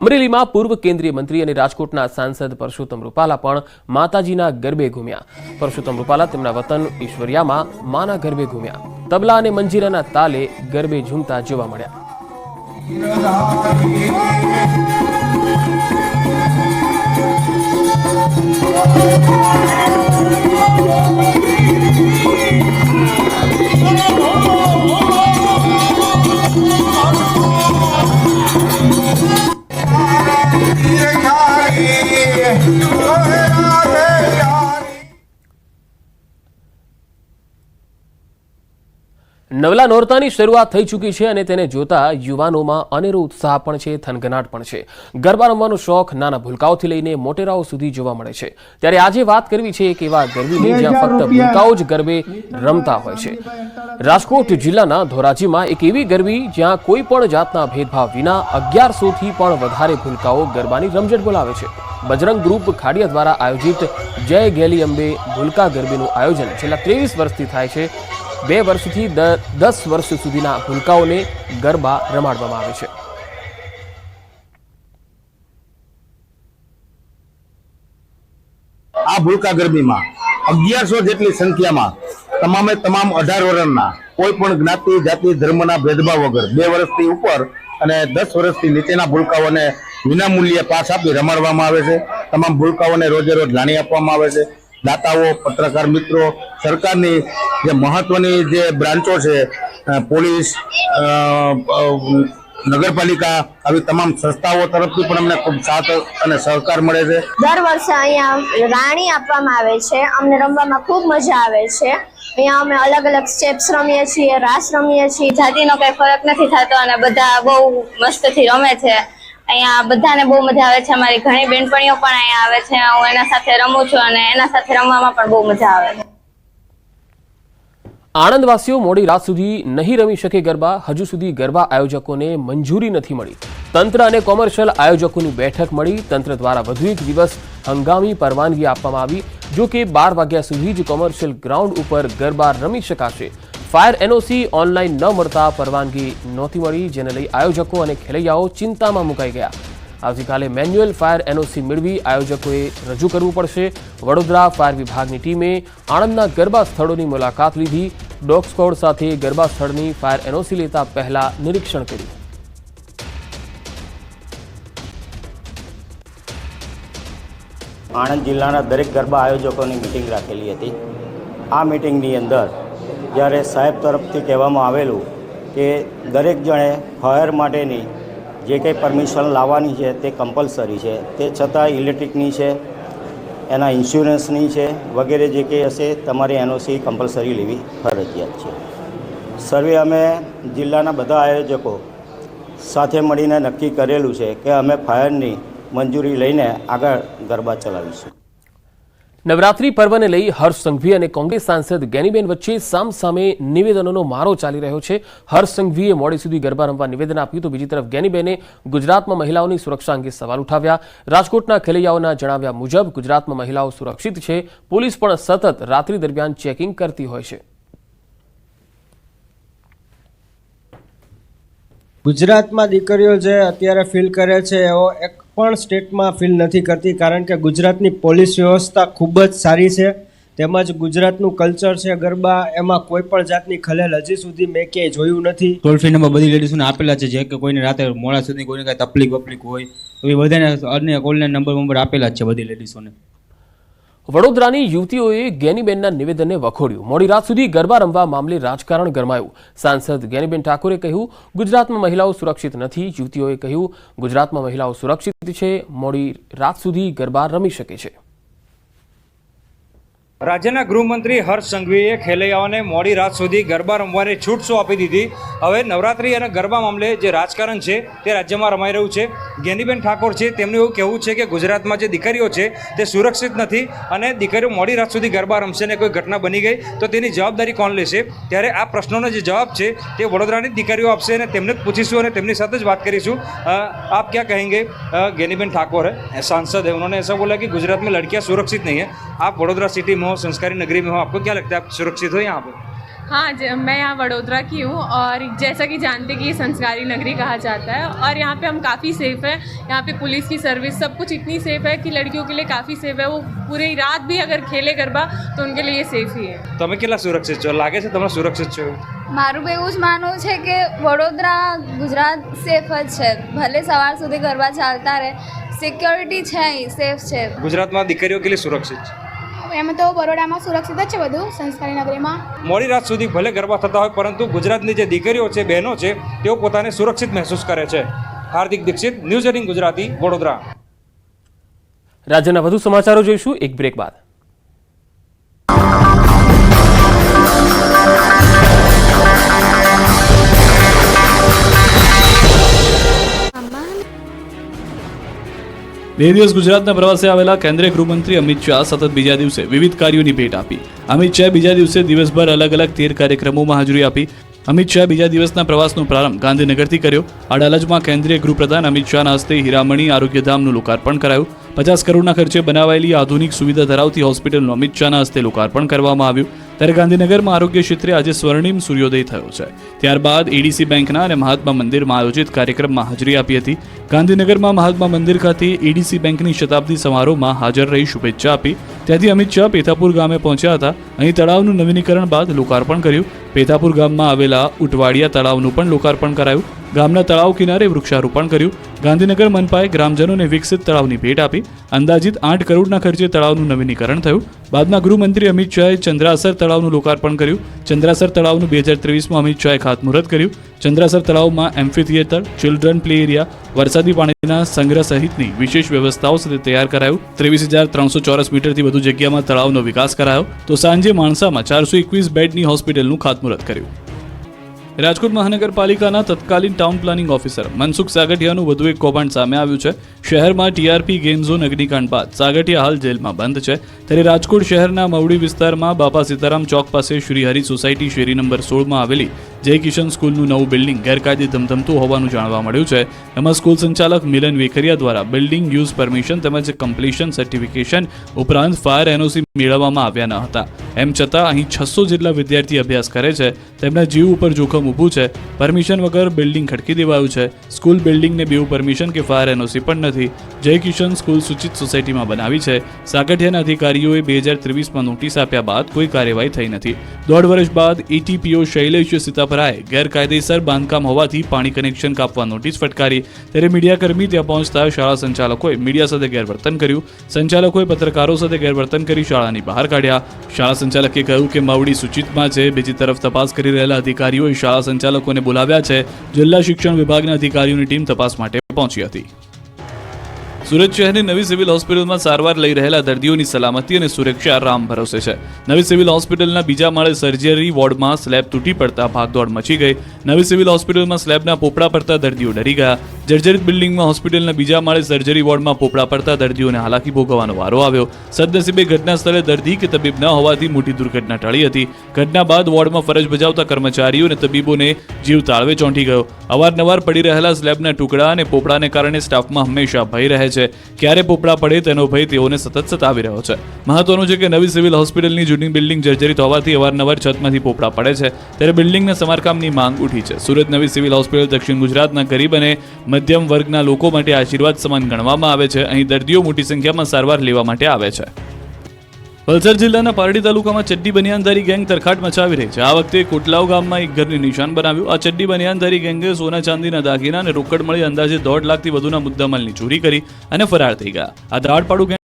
અમરેલીમાં પૂર્વ કેન્દ્રીય મંત્રી અને રાજકોટના સાંસદ પરસોત્તમ રૂપાલા પણ માતાજીના ગરબે ઘૂમ્યા। પરસોત્તમ રૂપાલા તેમના વતન ઈશ્વરિયામાં માના ગરબે ઘૂમ્યા। તબલા અને મંજીરાના તાલે ગરબે ઝૂમતા જોવા મળ્યા। નવલા નોરતાની શરૂઆત થઈ ચૂકી છે અને તેને જોતા યુવાનોમાં અનેરો ઉત્સાહ પણ છે, થનગનાટ પણ છે। ગરબા રમવાનો શોખ નાના ભૂલકાઓથી લઈને મોટેરાઓ સુધી જોવા મળે છે। ત્યારે આજે વાત કરવી છે એક એવા ગરબીની જ્યાં ફક્ત ભૂલકાઓ જ ગરબે રમતા હોય છે। રાજકોટ જિલ્લાના ધોરાજીમાં એક એવી ગરબી જ્યાં કોઈ પણ જાતના ભેદભાવ વિના 1100થી પણ વધારે ભૂલકાઓ ગરબાની રમઝટ બોલાવે છે। બજરંગ ગ્રુપ ખાડિયા દ્વારા આયોજિત જય ગેલી અંબે ભૂલકા ગરબીનું આયોજન છેલ્લા 23 વર્ષથી થાય છે। 2 વર્ષથી 10 વર્ષ સુધીના ભૂલકાઓને ગરબા રમાડવામાં આવે છે। આ ભૂલકા ગરબીમાં 1100 જેટલી સંખ્યામાં તમામે તમામ 18 વર્ષના કોઈ પણ જ્ઞાતિ જાતિ ધર્મના ભેદભાવ વગર 2 વર્ષથી ઉપર અને 10 વર્ષથી નીચેના ભૂલકાઓને વિનામૂલ્યે પાસ આપી રમાડવામાં આવે છે। તમામ ભૂલકાઓને રોજે રોજ લાણી આપવામાં આવે છે। દાતાઓ, પત્રકાર મિત્રો, સરકારની જે મહત્વની જે બ્રાન્ચો છે, પોલીસ, નગરપાલિકા, આવી તમામ સંસ્થાઓ તરફથી પણ અમને ખૂબ સાથ અને સહકાર મળે છે। દર વર્ષે અહીંયા રાણી આપવામાં આવે છે। અમને રમવામાં ખૂબ મજા આવે છે। અહીંયા અમે અલગ અલગ સ્ટેપ્સ રમીએ છીએ, રાસ રમીએ છીએ। જાતિનો કઈ ફરક નથી થતો અને બધા બહુ મસ્તથી રમે છે। અહીંયા બધાને બહુ મજા આવે છે। અમારી ઘણી બેનપણીઓ પણ અહીંયા આવે છે। હું એના સાથે રમું છું અને એના સાથે રમવામાં પણ બહુ મજા આવે છે। આણંદવાસીઓ મોડી રાત સુધી નહીં રમી શકે ગરબા। હજુ સુધી ગરબા આયોજકોને મંજૂરી નથી મળી। તંત્ર અને કોમર્શિયલ આયોજકોની બેઠક મળી। તંત્ર દ્વારા વધુ એક દિવસ હંગામી પરવાનગી આપવામાં આવી। જો કે 12 વાગ્યા સુધી જ કોમર્શિયલ ગ્રાઉન્ડ ઉપર ગરબા રમી શકાશે। ફાયર એનઓસી ઓનલાઈન ન મળતા પરવાનગી નહોતી મળી, જેને લઈ આયોજકો અને ખેલૈયાઓ ચિંતામાં મુકાઈ ગયા। આવતીકાલે મેન્યુઅલ ફાયર એનઓસી મેળવી આયોજકોએ રજૂ કરવું પડશે। વડોદરા ફાયર વિભાગની ટીમે આણંદના ગરબા સ્થળોની મુલાકાત લીધી। ડોગ સ્ક્વોડ સાથે ગરબા સ્થળની ફાયર એનઓસી લેતા પહેલા નિરીક્ષણ કર્યું। આણંદ જિલ્લાના દરેક ગરબા આયોજકોની મિટિંગ રાખેલી હતી। આ મિટિંગની અંદર જ્યારે સાહેબ તરફથી કહેવામાં આવેલું કે દરેક જણે ફાયર માટેની જે કંઈ પરમિશન લાવવાની છે તે કમ્પલસરી છે, તે છતાં ઇલેક્ટ્રિકની છે, એના ઇન્સ્યોરન્સની છે, વગેરે જે કંઈ હશે તમારે એનઓસી કમ્પલસરી લેવી ફરજિયાત છે। સર્વે અમે જિલ્લાના બધા આયોજકો સાથે મળીને નક્કી કરેલું છે કે અમે ફાયરની મંજૂરી લઈને આગળ ગરબા ચલાવીશું। નવરાત્રી પર્વને લઈ હર્ષ સંઘવી અને કોંગ્રેસ સાંસદ ગેનીબેન વચ્ચે સામસામે નિવેદનોનો મારો ચાલી રહ્યો છે। હર્ષ સંઘવીએ મોડી સુધી ગરબા રમવા નિવેદન આપ્યું તો બીજી તરફ ગેનીબેને ગુજરાતમાં મહિલાઓની સુરક્ષા અંગે સવાલ ઉઠાવ્યા। રાજકોટના ખેલૈયાઓના જણાવ્યા મુજબ ગુજરાતમાં મહિલાઓ સુરક્ષિત છે। પોલીસ પણ સતત રાત્રિ દરમિયાન ચેકિંગ કરતી હોય છે। ગુજરાતમાં દીકરીઓ જે અત્યારે ફીલ કરે છે એવો એક પણ સ્ટેટમાં ફીલ નથી કરતી, કારણ કે ગુજરાતની પોલીસ વ્યવસ્થા ખૂબ જ સારી છે। તેમજ ગુજરાતનું કલ્ચર છે ગરબા, એમાં કોઈ પણ જાતની ખલેલ હજી સુધી મેં ક્યાંય જોયું નથી। ટોલ ફ્રી નંબર બધી લેડીઝોને આપેલા છે, જે કે કોઈને રાતે મોડા સુધી કોઈને કાંઈ તકલીફ હોય તો એ બધાને અન્ય કોલના નંબર આપેલા જ છે બધી લેડીઝોને। વડોદરાની યુવતીઓએ ગેનીબેનના નિવેદનને વખોડ્યું। મોડી રાત સુધી ગરબા રમવા મામલે રાજકારણ ગરમાયું। સાંસદ ગેનીબેન ઠાકોરે કહ્યું, ગુજરાતમાં મહિલાઓ સુરક્ષિત નથી। યુવતીઓએ કહ્યું, ગુજરાતમાં મહિલાઓ સુરક્ષિત છે, મોડી રાત સુધી ગરબા રમી શકે છે। રાજ્યના ગૃહમંત્રી હર્ષ સંઘવીએ ખેલૈયાઓને મોડી રાત સુધી ગરબા રમવાની છૂટ આપી દીધી। હવે નવરાત્રી અને ગરબા મામલે જે રાજકારણ છે તે રાજ્યમાં રમાઈ રહ્યું છે। ગેનીબેન ઠાકોર છે, તેમનું એવું કહેવું છે કે ગુજરાતમાં જે દીકરીઓ છે તે સુરક્ષિત નથી અને દીકરીઓ મોડી રાત સુધી ગરબા રમશે ને કોઈ ઘટના બની ગઈ તો તેની જવાબદારી કોણ લેશે? ત્યારે આ પ્રશ્નોનો જે જવાબ છે તે વડોદરાની દીકરીઓ આપશે અને તેમને જ પૂછીશું અને તેમની સાથે જ વાત કરીશું। આપ क्या कहेंगे? गैनीबेन ठाकुर है, सांसद है, उन्होंने ऐसा बोला कि गुजरात में लड़कियां सुरक्षित नहीं है। आप वडोदरा सिटी में हो, संस्कारी नगरी में हो, आपको क्या लगता है आप सुरक्षित हो यहाँ पे? हाँ मैं यहाँ वडोदरा की हूँ और जैसा कि जानते कि ये संस्कारी नगरी कहा जाता है और यहाँ पे हम काफ़ी सेफ़ हैं। यहाँ पे पुलिस की सर्विस सब कुछ इतनी सेफ़ है कि लड़कियों के लिए काफ़ी सेफ़ है। वो पूरी रात भी अगर खेले गरबा तो उनके लिए ये सेफ़ ही है। તમે કેટલા સુરક્ષિત છો? લાગે છે તમે સુરક્ષિત છો? મારું બી એવું જ માનવું છે કે વડોદરા ગુજરાત સેફ જ છે, ભલે સવાર સુધી ગરબા ચાલતા રહે, સિક્યોરિટી છે, સેફ છે. ગુજરાતમાં દીકરીઓ કેટલી સુરક્ષિત છે? એમ તો બરોડામાં સુરક્ષિત જ છે બધું સંસ્કારી નગરીમાં. મોડી રાત સુધી ભલે ગરબા થતા હોય પરંતુ ગુજરાતની જે દીકરીઓ છે, બહેનો છે, તેઓ પોતાને સુરક્ષિત મહેસૂસ કરે છે. હાર્દિક દીક્ષિત, ન્યૂઝ 18 ગુજરાતી, વડોદરા. રાજ્યના વધુ સમાચારો જોઈશું એક બ્રેક બાદ. બે દિવસ ગુજરાતના પ્રવાસે આવેલા કેન્દ્રીય ગૃહમંત્રી અમિત શાહ સતત બીજા દિવસે વિવિધ કાર્યોની ભેટ આપી. અમિત શાહ બીજા દિવસે દિવસભર અલગ અલગ 13 કાર્યક્રમોમાં હાજરી આપી. અમિત શાહ બીજા દિવસના પ્રવાસનો પ્રારંભ ગાંધીનગરથી કર્યો. અડાલજમાં કેન્દ્રીય ગૃહપ્રધાન અમિત શાહના હસ્તે હીરામણી આરોગ્યધામનું લોકાર્પણ કરાયું. 50 કરોડના ખર્ચે બનાવાયેલી આધુનિક સુવિધા ધરાવતી હોસ્પિટલનું અમિત શાહના હસ્તે લોકાર્પણ કરવામાં આવ્યું. ત્યારે ગાંધીનગરમાં આરોગ્ય ક્ષેત્રે આજે સ્વર્ણિમ સૂર્યોદય થયો છે. ત્યારબાદ એડીસી બેંકના અને મહાત્મા મંદિરમાં આયોજિત કાર્યક્રમમાં હાજરી આપી હતી. ગાંધીનગરમાં મહાત્મા મંદિર ખાતે એડીસી બેંકની શતાબ્દી સમારોહમાં હાજર રહી શુભેચ્છા આપી. ત્યાંથી અમિત શાહ પેથાપુર ગામે પહોંચ્યા હતા. અહીં તળાવનું નવીનીકરણ બાદ લોકાર્પણ કર્યું. પેથાપુર ગામમાં આવેલા ઉટવાડિયા તળાવનું પણ લોકાર્પણ કરાયું. ગામના તળાવ કિનારે વૃક્ષારોપણ કર્યું. ગાંધીનગર મનપાએ ગ્રામજનોને વિકસિત તળાવની ભેટ આપી. અંદાજિત 8 કરોડના ખર્ચે તળાવનું નવીનીકરણ થયું. બાદમાં ગૃહમંત્રી અમિત શાહે ચંદ્રાસર તળાવનું લોકાર્પણ કર્યું. ચંદ્રાસર તળાવનું 2023માં અમિત શાહે ખાતમુહૂર્ત કર્યું. ચંદ્રાસર તળાવમાં એમ્ફી થિયેટર, ચિલ્ડ્રન પ્લે એરિયા, વરસાદી પાણીના સંગ્રહ સહિતની વિશેષ વ્યવસ્થાઓ સાથે તૈયાર કરાયું. 23,300 ચોરસ મીટરથી વધુ જગ્યામાં તળાવનો વિકાસ કરાયો. તો સાંજે માણસામાં 421 બેડની હોસ્પિટલનું ખાતમુહૂર્ત કર્યું. રાજકોટ મહાનગરપાલિકાના તત્કાલીન ટાઉન પ્લાનિંગ ઓફિસર મનસુખ સાગઠિયાનું વધુ એક કૌભાંડ સામે આવ્યું છે. શહેરમાં ટીઆરપી ગેમ ઝોન અગ્નિકાંડ બાદ સાગઠિયા હાલ જેલમાં બંધ છે. ત્યારે રાજકોટ શહેરના મવડી વિસ્તારમાં બાપા સીતારામ ચોક પાસે શ્રીહરિ સોસાયટી શેરી નંબર 16માં આવેલી જય કિશન સ્કૂલનું નવું બિલ્ડિંગ ગેરકાયદે ધમધમતું હોવાનું જાણવા મળ્યું છે. એમાં સ્કૂલ સંચાલક મિલન વેકરિયા દ્વારા બિલ્ડિંગ યુઝ પરમિશન તેમજ કમ્પ્લીશન સર્ટિફિકેશન ઉપરાંત ફાયર એનઓસી મેળવવામાં આવ્યા ન હતા. એમ છતાં અહીં 600 જેટલા વિદ્યાર્થી અભ્યાસ કરે છે. તેમના જીવ ઉપર જોખમ ઊભું છે. પરમિશન વગર બિલ્ડિંગ ખડકી દેવાયું છે. સ્કૂલ બિલ્ડિંગને બેઉ પરમિશન કે ફાયર એનઓસી પણ નથી. જય કિશન સ્કૂલ સૂચિત સોસાયટીમાં બનાવી છે. સાગઠિયાના અધિકારીઓએ 2023માં નોટિસ આપ્યા બાદ કોઈ કાર્યવાહી થઈ નથી. 1.5 વર્ષ બાદ એટીપીઓ શૈલેષ સીતાપરાએ ગેરકાયદેસર બાંધકામ હોવાથી પાણી કનેક્શન કાપવા નોટિસ ફટકારી. ત્યારે મીડિયાકર્મી ત્યાં પહોંચતા શાળા સંચાલકોએ મીડિયા સાથે ગેરવર્તન કર્યું. સંચાલકોએ પત્રકારો સાથે ગેરવર્તન કરી શાળાની બહાર કાઢ્યા. શાળા સંચાલકે કહ્યું કે માવડી સૂચિતમાં છે. બીજી તરફ તપાસ કરી રહેલા અધિકારીઓએ શાળા સંચાલકોને બોલાવ્યા છે. જિલ્લા શિક્ષણ વિભાગના અધિકારીઓની ટીમ તપાસ માટે પહોંચી હતી. સુરત શહેરની નવી સિવિલ હોસ્પિટલમાં સારવાર લઈ રહેલા દર્દીઓની સલામતી અને સુરક્ષા રામ ભરોસે છે. નવી સિવિલ હોસ્પિટલના બીજા માળે સર્જરી વોર્ડમાં સ્લેબ તૂટી પડતા ભાગદોડ મચી ગઈ. નવી સિવિલ હોસ્પિટલમાં સ્લેબના પોપડા પડતા દર્દીઓ ડરી ગયા. જર્જરિત બિલ્ડિંગમાં હોસ્પિટલના બીજા માળે સર્જરી વોર્ડમાં પોપડા પડતા દર્દીઓને હાલાકી ભોગવવાનો વારો આવ્યો. સદનસીબે ઘટના સ્થળે દર્દી કે તબીબ ન હોવાથી મોટી દુર્ઘટના ટળી હતી. ઘટના બાદ વોર્ડમાં ફરજ બજાવતા કર્મચારીઓ અને તબીબોને જીવ તાળવે ચોંટી ગયો. અવારનવાર પડી રહેલા સ્લેબના ટુકડા અને પોપડાને કારણે સ્ટાફમાં હંમેશા ભય રહે છે. ક્યારે પોપડા પડે તેનો ભય તેઓને સતત સતાવી રહ્યો છે. મહત્વનું છે કે નવી સિવિલ હોસ્પિટલની જૂની બિલ્ડિંગ જર્જરિત હોવાથી અવારનવાર છતમાંથી પોપડા પડે છે. ત્યારે બિલ્ડિંગના સમારકામની માંગ ઉઠી છે. સુરત નવી સિવિલ હોસ્પિટલ દક્ષિણ ગુજરાતના ગરીબ અને મધ્યમ વર્ગના લોકો માટે આશીર્વાદ સમાન ગણવામાં આવે છે. અહીં દર્દીઓ મોટી સંખ્યામાં સારવાર લેવા માટે આવે છે. વલસાડ જિલ્લાના પારડી તાલુકામાં ચડ્ડી બનિયાનધારી ગેંગ તરખાટ મચાવી રહી છે. આ વખતે કોટલાવ ગામમાં એક ઘરની નિશાન બનાવ્યું. આ ચડ્ડી બનિયાનધારી ગેંગે સોના ચાંદીના દાગીના અને રોકડ મળી અંદાજે 1.5 લાખથી વધુના મુદ્દામાલની ચોરી કરી અને ફરાર થઈ ગયા. આ દાડપાડુ